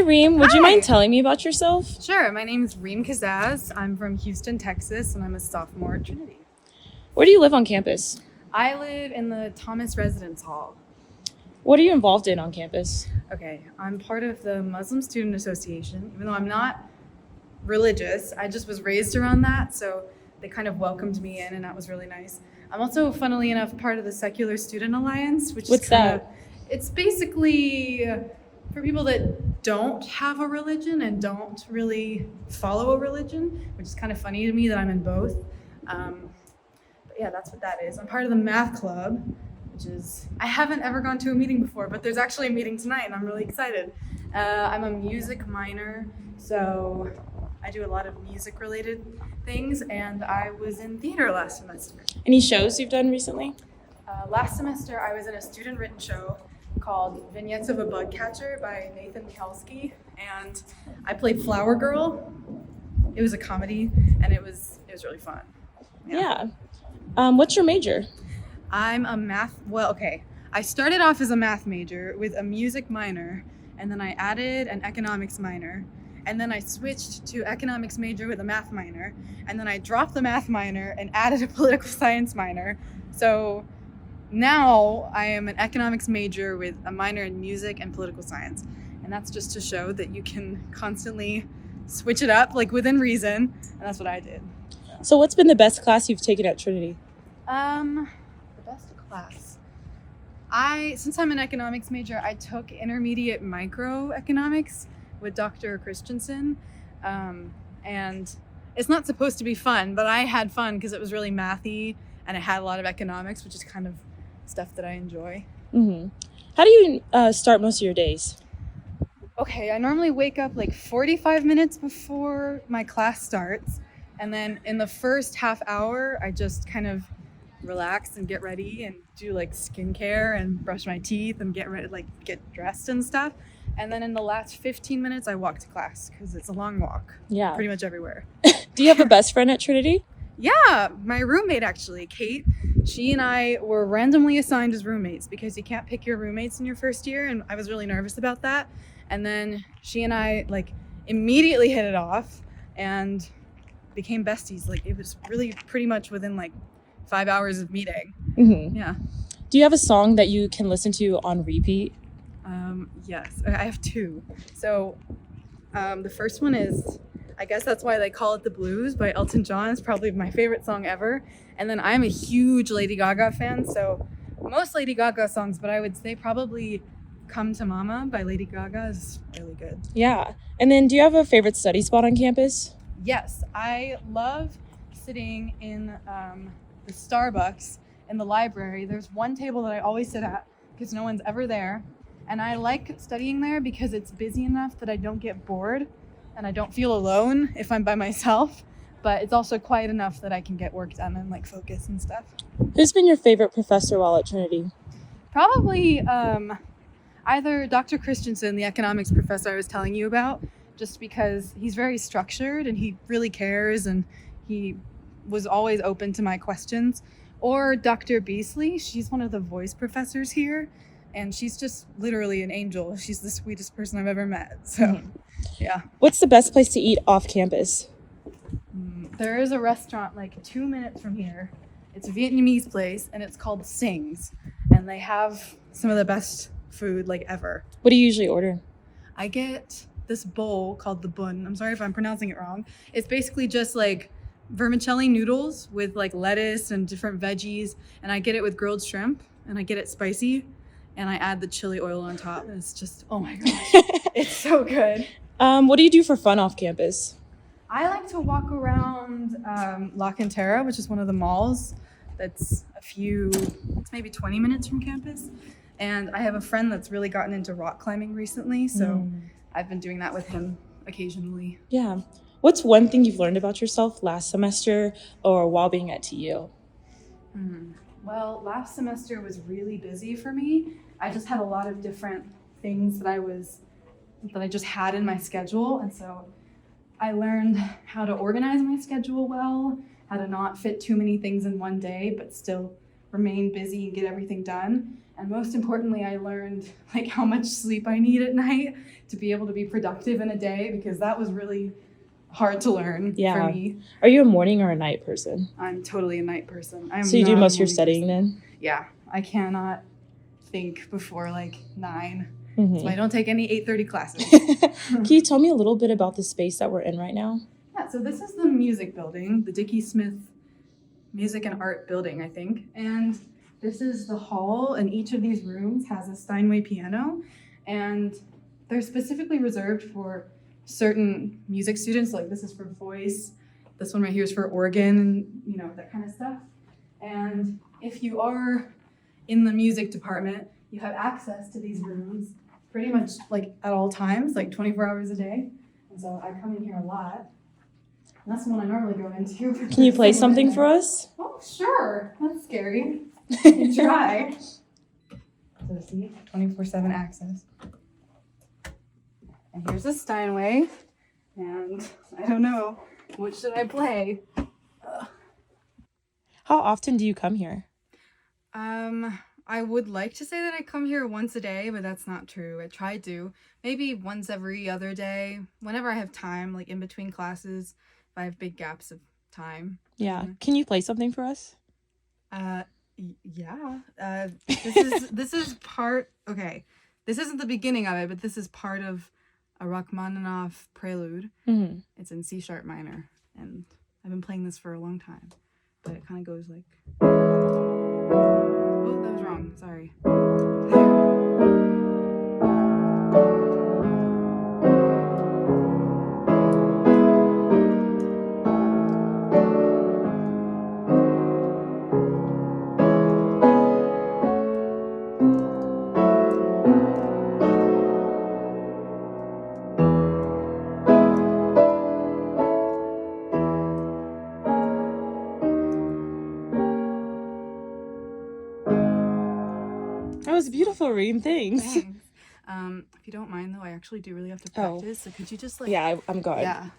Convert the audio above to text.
Reem. Would you Hi. mind telling me about yourself? Sure, my name is Reem Kazzaz. I'm from Houston, Texas, and I'm a sophomore at Trinity. Where do you live on campus? I live in the Thomas Residence Hall. What are you involved in on campus? Okay, I'm part of the Muslim Student Association. Even though I'm not religious, I just was raised around that, so they kind of welcomed me in, and that was really nice. I'm also, funnily enough, part of the Secular Student Alliance, which What's is kind of, that? it's basically for people that don't have a religion and don't really follow a religion, which is kind of funny to me that I'm in both. But yeah, that's what that is. I'm part of the math club, which is, I haven't ever gone to a meeting before, but there's actually a meeting tonight and I'm really excited. I'm a music minor, so I do a lot of music related things, and I was in theater last semester. Any shows you've done recently? Last semester I was in a student written show called Vignettes of a Bug Catcher by Nathan Mihalski, and I played Flower Girl. It was a comedy and it was really fun. Yeah. What's your major? I'm a I started off as a math major with a music minor, and then I added an economics minor, and then I switched to economics major with a math minor, and then I dropped the math minor and added a political science minor. So now I am an economics major with a minor in music and political science. And that's just to show that you can constantly switch it up, like within reason, and that's what I did. So what's been the best class you've taken at Trinity? The best class. Since I'm an economics major, I took intermediate microeconomics with Dr. Christensen. And it's not supposed to be fun, but I had fun because it was really mathy and it had a lot of economics, which is kind of stuff that I enjoy. Mm-hmm. How do you start most of your days? Okay, I normally wake up like 45 minutes before my class starts. And then in the first half hour, I just kind of relax and get ready and do like skincare and brush my teeth and get ready, like get dressed and stuff. And then in the last 15 minutes, I walk to class because it's a long walk. Yeah. Pretty much everywhere. Do you have a best friend at Trinity? Yeah, my roommate actually, Kate. She and I were randomly assigned as roommates because you can't pick your roommates in your first year, and I was really nervous about that. And then she and I like immediately hit it off and became besties. Like it was really pretty much within like 5 hours of meeting. Mm-hmm. Yeah. Do you have a song that you can listen to on repeat? Yes, I have two. So the first one is, I guess that's why they call it The Blues by Elton John. It's probably my favorite song ever. And then I'm a huge Lady Gaga fan, so most Lady Gaga songs, but I would say probably Come to Mama by Lady Gaga is really good. Yeah. And then do you have a favorite study spot on campus? Yes, I love sitting in the Starbucks in the library. There's one table that I always sit at because no one's ever there. And I like studying there because it's busy enough that I don't get bored and I don't feel alone if I'm by myself. But it's also quiet enough that I can get work done and like focus and stuff. Who's been your favorite professor while at Trinity? Probably either Dr. Christensen, the economics professor I was telling you about, just because he's very structured and he really cares and he was always open to my questions, or Dr. Beasley. She's one of the voice professors here, and she's just literally an angel. She's the sweetest person I've ever met. So, yeah. What's the best place to eat off campus? There is a restaurant like 2 minutes from here. It's a Vietnamese place, and it's called Sing's, and they have some of the best food like ever. What do you usually order? I get this bowl called the bun. I'm sorry if I'm pronouncing it wrong. It's basically just like vermicelli noodles with like lettuce and different veggies, and I get it with grilled shrimp, and I get it spicy, and I add the chili oil on top, and it's just, oh my gosh, it's so good. What do you do for fun off campus? I like to walk around La Cantera, which is one of the malls that's it's maybe 20 minutes from campus. And I have a friend that's really gotten into rock climbing recently, so I've been doing that with him occasionally. Yeah. What's one thing you've learned about yourself last semester or while being at TU? Well, last semester was really busy for me. I just had a lot of different things that I just had in my schedule, and so I learned how to organize my schedule well, how to not fit too many things in one day, but still remain busy and get everything done. And most importantly, I learned like how much sleep I need at night to be able to be productive in a day, because that was really hard to learn for me. Are you a morning or a night person? I'm totally a night person. So you do most of your studying then? Yeah, I cannot think before like 9. Mm-hmm. So I don't take any 8:30 classes. Can you tell me a little bit about the space that we're in right now? Yeah, so this is the music building, the Dickey Smith Music and Art Building, I think. And this is the hall, and each of these rooms has a Steinway piano, and they're specifically reserved for certain music students. Like this is for voice, this one right here is for organ, and you know, that kind of stuff. And if you are in the music department, you have access to these rooms pretty much like at all times, like 24 hours a day. And so I come in here a lot. And that's the one I normally go into. Can you play something for us? Oh, sure. That's scary. You can try. So see, 24/7 access. And here's a Steinway. And I don't know, what should I play? How often do you come here? I would like to say that I come here once a day, but that's not true. I try to. Maybe once every other day, whenever I have time, like in between classes, if I have big gaps of time. Yeah. Can you play something for us? Yeah. This is part. Okay, this isn't the beginning of it, but this is part of a Rachmaninoff prelude. Mm-hmm. It's in C sharp minor, and I've been playing this for a long time. But it kind of goes like. Oh, that was wrong. Sorry. That was beautiful, Reem. Thanks. If you don't mind, though, I actually do really have to practice. So could you just like... Yeah, I'm good. Yeah.